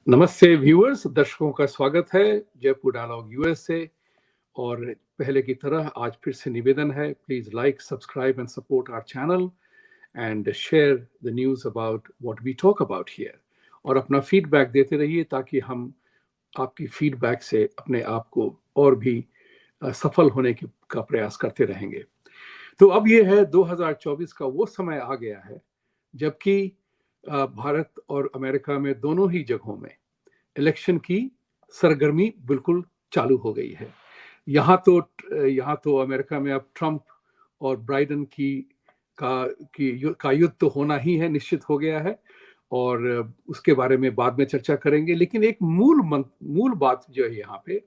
नमस्ते व्यूअर्स, दर्शकों का स्वागत है जयपुर डायलॉग यूएस से। और पहले की तरह आज फिर से निवेदन है, please like, subscribe and support our channel and share the news about what we talk about here. और अपना फीडबैक देते रहिए ताकि हम आपकी फीडबैक से अपने आप को और भी सफल होने का प्रयास करते रहेंगे। तो अब ये है 2024 का वो समय आ गया है जबकि भारत और अमेरिका में दोनों ही जगहों में इलेक्शन की सरगर्मी बिल्कुल चालू हो गई है। यहाँ तो अमेरिका में अब ट्रंप और बाइडेन का युद्ध तो होना ही है, निश्चित हो गया है। और उसके बारे में बाद में चर्चा करेंगे, लेकिन एक मूल बात जो है यहाँ पे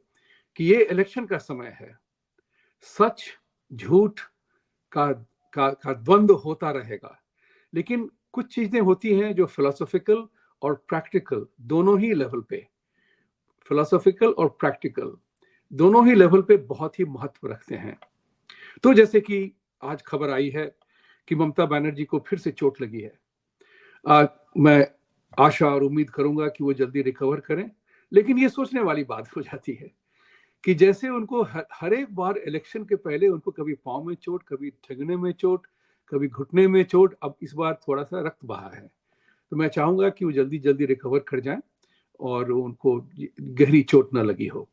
कि ये इलेक्शन का समय है। सच झूठ का का द्वंद्व होता रहेगा, लेकिन कुछ चीजें होती हैं जो फिलोसॉफिकल और प्रैक्टिकल दोनों ही लेवल पे, फिलोसॉफिकल और प्रैक्टिकल दोनों ही लेवल पे बहुत ही महत्व रखते हैं। तो जैसे कि आज खबर आई है कि ममता बनर्जी को फिर से चोट लगी है। मैं आशा और उम्मीद करूंगा कि वो जल्दी रिकवर करें, लेकिन ये सोचने वाली बात हो जाती है कि जैसे उनको हर एक बार इलेक्शन के पहले उनको कभी पाँव में चोट, कभी ठिगने में चोट, कभी घुटने में चोट, अब इस बार थोड़ा सा रक्त बहा है। तो मैं चाहूंगा कि वो जल्दी जल्दी रिकवर कर जाएं और उनको गहरी चोट ना लगी हो।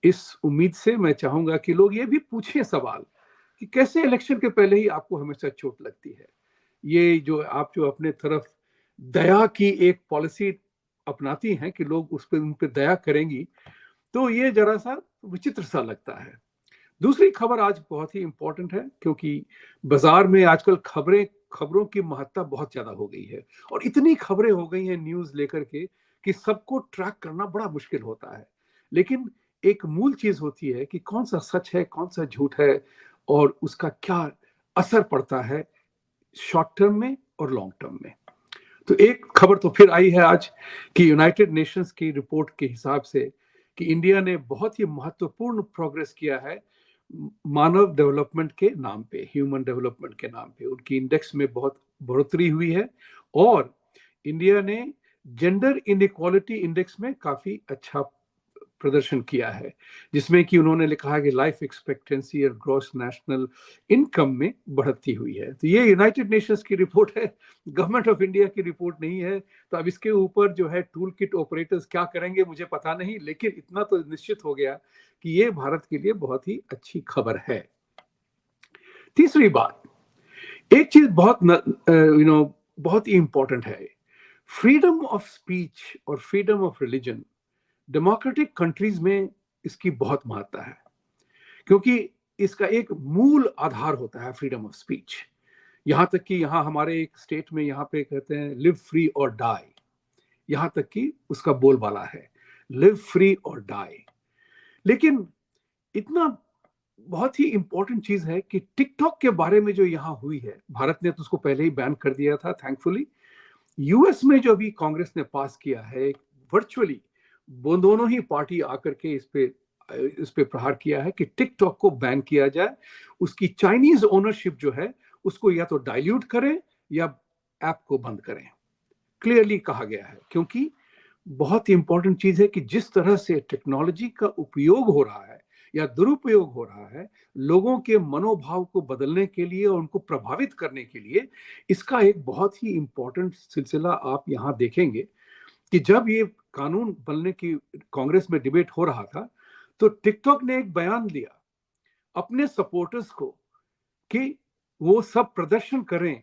इस उम्मीद से मैं चाहूंगा कि लोग ये भी पूछें सवाल कि कैसे इलेक्शन के पहले ही आपको हमेशा चोट लगती है। ये जो अपने तरफ दया की एक पॉलिसी अपनाती हैं कि लोग उन पर दया करेंगी, तो ये जरा सा विचित्र सा लगता है। दूसरी खबर आज बहुत ही इंपॉर्टेंट है क्योंकि बाजार में आजकल खबरों की महत्ता बहुत ज्यादा हो गई है और इतनी खबरें हो गई हैं न्यूज लेकर के कि सबको ट्रैक करना बड़ा मुश्किल होता है। लेकिन एक मूल चीज होती है कि कौन सा सच है, कौन सा झूठ है और उसका क्या असर पड़ता है शॉर्ट टर्म में और लॉन्ग टर्म में। तो एक खबर तो फिर आई है आज कि यूनाइटेड नेशंस की रिपोर्ट के हिसाब से कि इंडिया ने बहुत ही महत्वपूर्ण प्रोग्रेस किया है मानव डेवलपमेंट के नाम पे, ह्यूमन डेवलपमेंट के नाम पे उनकी इंडेक्स में बहुत बढ़ोतरी हुई है। और इंडिया ने जेंडर इनइक्वालिटी इंडेक्स में काफी अच्छा प्रदर्शन किया है, जिसमें कि उन्होंने लिखा है कि लाइफ एक्सपेक्टेंसी और ग्रॉस नेशनल इनकम में बढ़ती हुई है। तो ये यूनाइटेड नेशंस की रिपोर्ट है, गवर्नमेंट ऑफ इंडिया की रिपोर्ट नहीं है। तो अब इसके ऊपर जो है टूल किट ऑपरेटर्स क्या करेंगे मुझे पता नहीं, लेकिन इतना तो निश्चित हो गया कि ये भारत के लिए बहुत ही अच्छी खबर है। तीसरी बात, एक चीज बहुत ही इंपॉर्टेंट है, फ्रीडम ऑफ स्पीच और freedom of religion. Democratic countries में इसकी बहुत महत्ता है क्योंकि इसका एक मूल आधार होता है फ्रीडम ऑफ स्पीच। यहां तक कि यहां हमारे एक स्टेट में यहां पे कहते हैं लिव फ्री और डाई, यहां तक कि उसका बोलबाला है लिव फ्री और डाई। लेकिन इतना बहुत ही इंपॉर्टेंट चीज है कि टिकटॉक के बारे में जो यहां हुई है, भारत ने तो उसको पहले ही बैन कर दिया था थैंकफुली। यूएस में जो अभी कांग्रेस ने पास किया है वर्चुअली, वो दोनों ही पार्टी आकर के इस पे प्रहार किया है कि टिकटॉक को बैन किया जाए, उसकी चाइनीज ओनरशिप जो है उसको या तो डाइल्यूट करें या ऐप को बंद करें। क्लियरली कहा गया है क्योंकि बहुत ही इंपॉर्टेंट चीज है कि जिस तरह से टेक्नोलॉजी का उपयोग हो रहा है या दुरुपयोग हो रहा है लोगों के मनोभाव को बदलने के लिए और उनको प्रभावित करने के लिए, इसका एक बहुत ही इंपॉर्टेंट सिलसिला आप यहां देखेंगे कि जब ये कानून बनने की कांग्रेस में डिबेट हो रहा था तो टिकटॉक ने एक बयान दिया अपने सपोर्टर्स को कि वो सब प्रदर्शन करें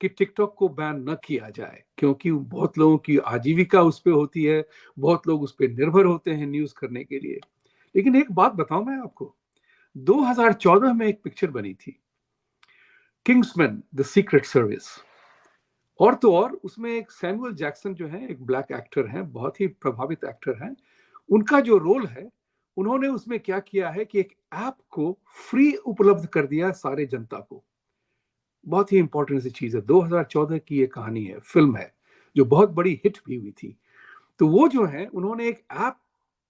कि टिकटॉक को बैन न किया जाए, क्योंकि बहुत लोगों की आजीविका उस पर होती है, बहुत लोग उस पर निर्भर होते हैं न्यूज करने के लिए। लेकिन एक बात बताऊं मैं आपको, 2014 में एक पिक्चर बनी थी किंग्समैन द सीक्रेट सर्विस, और तो और उसमें एक सैमुअल जैक्सन जो है एक ब्लैक एक्टर हैं, बहुत ही प्रभावित एक्टर हैं। उनका जो रोल है, उन्होंने उसमें क्या किया है कि एक ऐप को फ्री उपलब्ध कर दिया सारे जनता को। बहुत ही इंपॉर्टेंट सी चीज है, 2014 की ये कहानी है, फिल्म है जो बहुत बड़ी हिट भी हुई थी। तो वो जो है उन्होंने एक ऐप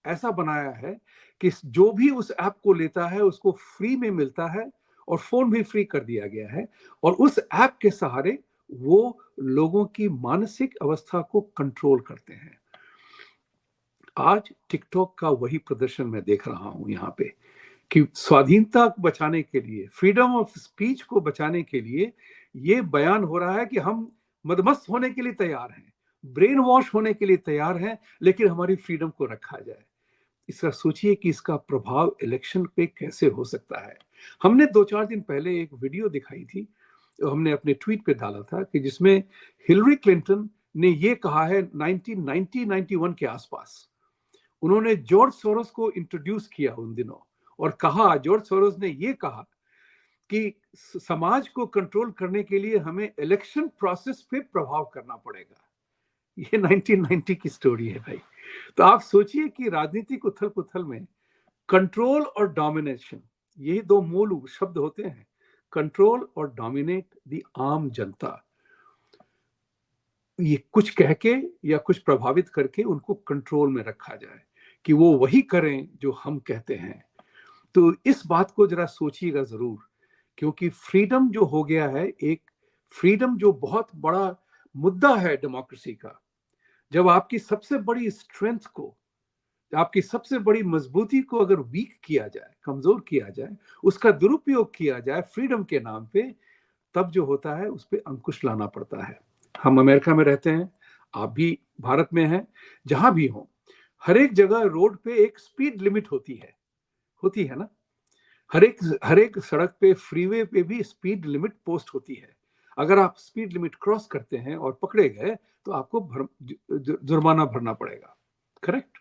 ऐसा बनाया है कि जो भी उस ऐप को लेता है उसको फ्री में मिलता है और फोन भी फ्री कर दिया गया है। और उस ऐप के सहारे वो लोगों की मानसिक अवस्था को कंट्रोल करते हैं। आज टिकटॉक का वही प्रदर्शन मैं देख रहा हूं यहाँ पे, कि स्वाधीनता को बचाने के लिए, फ्रीडम ऑफ स्पीच को बचाने के लिए ये बयान हो रहा है कि हम मदमस्त होने के लिए तैयार हैं, ब्रेन वॉश होने के लिए तैयार हैं, लेकिन हमारी फ्रीडम को रखा जाए। इसका सोचिए कि इसका प्रभाव इलेक्शन पे कैसे हो सकता है। हमने 2-4 दिन पहले एक वीडियो दिखाई थी, हमने अपने ट्वीट पे डाला था, कि जिसमें हिलरी क्लिंटन ने ये कहा है 1990-91 के आसपास, उन्होंने जॉर्ज सोरोस को इंट्रोड्यूस किया उन दिनों, और कहा, जॉर्ज सोरोस ने ये कहा कि समाज को कंट्रोल करने के लिए हमें इलेक्शन प्रोसेस पे प्रभाव करना पड़ेगा। ये 1990 की स्टोरी है भाई। तो आप सोचिए कि राजनीतिक उथल पुथल में कंट्रोल और डोमिनेशन, यही दो मूल शब्द होते हैं, कंट्रोल और डोमिनेट द आम जनता। ये कुछ कह के या कुछ प्रभावित करके उनको कंट्रोल में रखा जाए, कि वो वही करें जो हम कहते हैं। तो इस बात को जरा सोचिएगा जरूर, क्योंकि फ्रीडम जो हो गया है, एक फ्रीडम जो बहुत बड़ा मुद्दा है डेमोक्रेसी का, जब आपकी सबसे बड़ी स्ट्रेंथ को, आपकी सबसे बड़ी मजबूती को अगर वीक किया जाए, कमजोर किया जाए, उसका दुरुपयोग किया जाए फ्रीडम के नाम पे, तब जो होता है उस पर अंकुश लाना पड़ता है। हम अमेरिका में रहते हैं, आप भी भारत में हैं, जहां भी हो, हर एक जगह रोड पे एक स्पीड लिमिट होती है ना। हर एक सड़क पे, फ्रीवे पे भी स्पीड लिमिट पोस्ट होती है। अगर आप स्पीड लिमिट क्रॉस करते हैं और पकड़े गए, तो आपको जुर्माना भरना पड़ेगा। करेक्ट।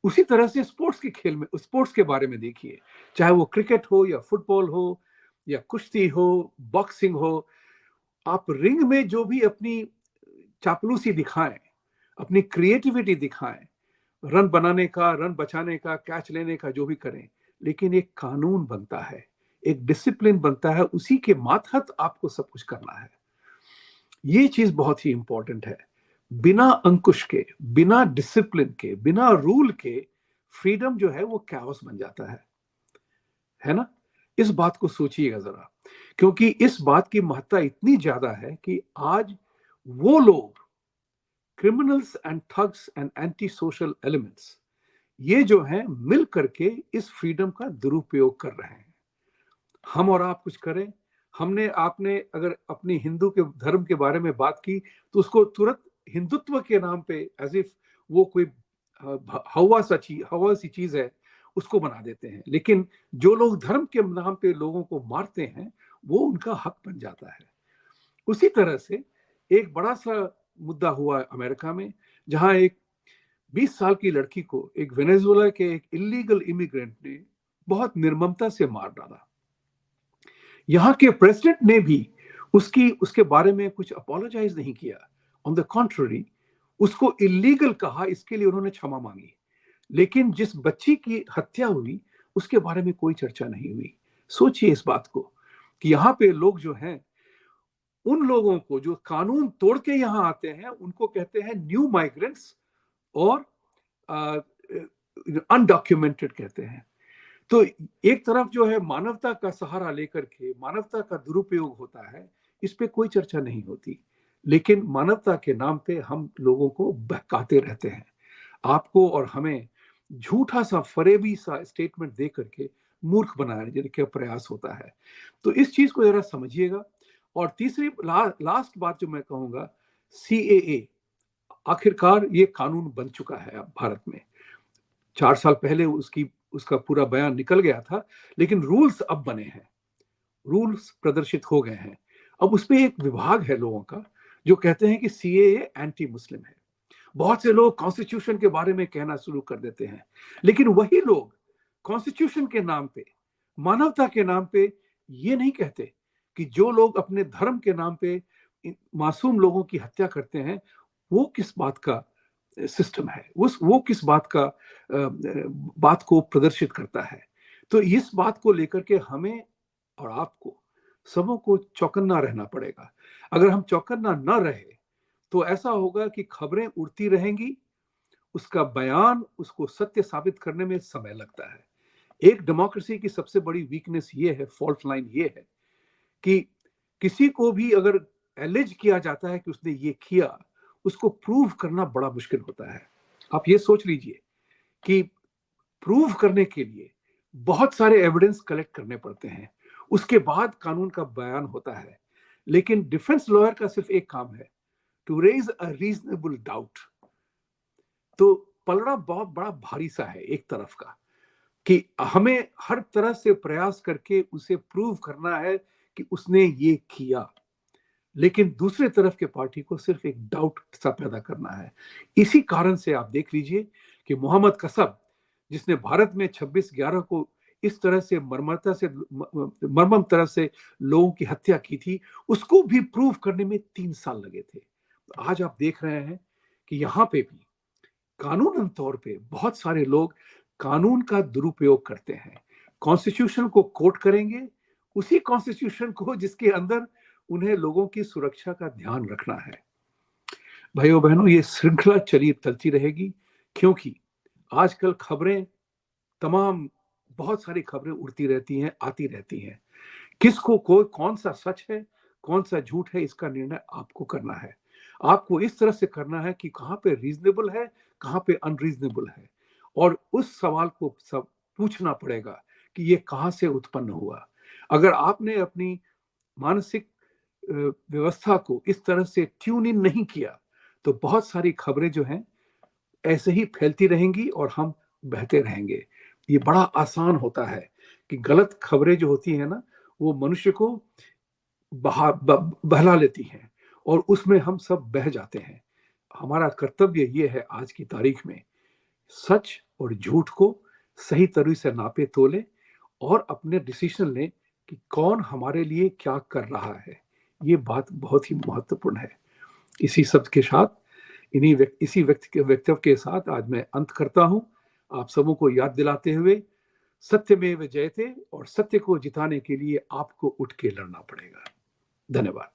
उसी तरह से स्पोर्ट्स के खेल में, स्पोर्ट्स के बारे में देखिए, चाहे वो क्रिकेट हो या फुटबॉल हो या कुश्ती हो, बॉक्सिंग हो, आप रिंग में जो भी अपनी चापलूसी दिखाएं, अपनी क्रिएटिविटी दिखाएं, रन बनाने का, रन बचाने का, कैच लेने का, जो भी करें, लेकिन एक कानून बनता है, एक डिसिप्लिन बनता है, उसी के मातहत आपको सब कुछ करना है। ये चीज बहुत ही इंपॉर्टेंट है। बिना अंकुश के, बिना डिसिप्लिन के, बिना रूल के फ्रीडम जो है वो कैओस बन जाता है ना। इस बात को सोचिएगा जरा, क्योंकि इस बात की महत्ता इतनी ज्यादा है कि आज वो लोग, criminals and thugs and anti social elements, ये जो हैं मिल करके इस फ्रीडम का दुरुपयोग कर रहे हैं। हम और आप कुछ करें, हमने आपने अगर अपनी हिंदू के धर्म के बारे में बात की, तो उसको तुरंत हिंदुत्व के नाम पे, एज इफ वो कोई हवा सी चीज है, उसको बना देते हैं। लेकिन जो लोग धर्म के नाम पे लोगों को मारते हैं, वो उनका हक बन जाता है। उसी तरह से एक बड़ा सा मुद्दा हुआ अमेरिका में, जहां एक 20 साल की लड़की को एक वेनेजुएला के एक इलीगल इमिग्रेंट ने बहुत निर्ममता से मार डाला। यहाँ के प्रेसिडेंट ने भी उसके बारे में कुछ अपोलोजाइज नहीं किया। ऑन द कॉन्ट्ररी, उसको इलीगल कहा, इसके लिए उन्होंने क्षमा मांगी। लेकिन जिस बच्ची की हत्या हुई, उसके बारे में कोई चर्चा नहीं हुई। सोचिए इस बात को, कि यहाँ पे लोग जो हैं, उन लोगों को जो कानून तोड़ के यहाँ आते हैं, उनको कहते हैं न्यू माइग्रेंट्स, और अनडॉक्यूमेंटेड कहते हैं। तो एक तरफ जो है मानवता का सहारा लेकर के मानवता का दुरुपयोग होता है, इस पे कोई चर्चा नहीं होती, लेकिन मानवता के नाम पे हम लोगों को बहकाते रहते हैं। आपको और हमें झूठा सा, फरेबी सा स्टेटमेंट दे करके मूर्ख बनाने का प्रयास होता है। तो इस चीज को जरा समझिएगा। और तीसरी लास्ट बात जो मैं कहूंगा, CAA, आखिरकार ये कानून बन चुका है अब भारत में। 4 साल पहले उसका पूरा बयान निकल गया था, लेकिन रूल्स अब बने हैं, रूल्स प्रदर्शित हो गए हैं। अब उसमें एक विभाग है लोगों का, जो कहते हैं कि CAA एंटी मुस्लिम है। बहुत से लोग कॉन्स्टिट्यूशन के बारे में कहना शुरू कर देते हैं, लेकिन वही लोग कॉन्स्टिट्यूशन के नाम पे, मानवता के नाम पे ये नहीं कहते कि जो लोग अपने धर्म के नाम पे मासूम लोगों की हत्या करते हैं, वो किस बात का सिस्टम है, वो किस बात को प्रदर्शित करता है। तो इस बात को लेकर के हमें और आपको सबों को चौकन्ना रहना पड़ेगा। अगर हम चौकन्ना न रहे, तो ऐसा होगा कि खबरें उड़ती रहेंगी, उसका बयान, उसको सत्य साबित करने में समय लगता है। एक डेमोक्रेसी की सबसे बड़ी वीकनेस ये है, फॉल्ट लाइन ये है, कि किसी को भी अगर एलिज किया जाता है कि उसने ये किया, उसको प्रूव करना बड़ा मुश्किल होता है। आप ये सोच लीजिए कि प्रूव करने के लिए बहुत सारे एविडेंस कलेक्ट करने पड़ते हैं, उसके बाद कानून का बयान होता है। लेकिन डिफेंस लॉयर का सिर्फ एक काम है, to raise a reasonable doubt. तो पलड़ा बहुत बड़ा भारी सा है एक तरफ का, कि हमें हर तरह से प्रयास करके उसे प्रूव करना है कि उसने ये किया, लेकिन दूसरे तरफ के पार्टी को सिर्फ एक डाउट सा पैदा करना है। इसी कारण से आप देख लीजिए कि मोहम्मद कसब, जिसने भारत में 26/11 को इस तरह से मर्मम तरह से लोगों की हत्या की थी, उसको भी प्रूव करने में 3 साल लगे थे। आज आप देख रहे हैं कि यहाँ पे भी कानूनन तौर पे बहुत सारे लोग कानून का दुरुपयोग करते हैं। कॉन्स्टिट्यूशन को कोट करेंगे, उसी कॉन्स्टिट्यूशन को जिसके अंदर उन्हें लोगों की सुरक्षा का ध्यान रखना है। भाइयों बहनों, ये श्रृंखला चलती रहेगी, क्योंकि आजकल खबरें तमाम बहुत सारी खबरें उड़ती रहती हैं, आती रहती हैं। किसको कौन सा सच है, कौन सा झूठ है, इसका निर्णय आपको करना है। आपको इस तरह से करना है कि कहाँ पे रीजनेबल है, कहाँ पे अनरीजनेबल है, और उस सवाल को सब पूछना पड़ेगा कि ये कहाँ से उत्पन्न हुआ। अगर आपने अपनी मानसिक व्यवस्था को इस तरह से ट्यून इन नहीं किया, तो बहुत सारी खबरें जो हैं ऐसे ही फैलती रहेंगी और हम बहते रहेंगे। ये बड़ा आसान होता है कि गलत खबरें जो होती हैं ना, वो मनुष्य को बहला लेती हैं और उसमें हम सब बह जाते हैं। हमारा कर्तव्य ये है आज की तारीख में, सच और झूठ को सही तरह से नापे तोले और अपने डिसीजन लें कि कौन हमारे लिए क्या कर रहा है। ये बात बहुत ही महत्वपूर्ण है। इसी सब के साथ, इसी वक्तव्य के साथ आज मैं अंत करता हूं, आप सबों को याद दिलाते हुए, सत्यमेव जयते, और सत्य को जिताने के लिए आपको उठ के लड़ना पड़ेगा। धन्यवाद।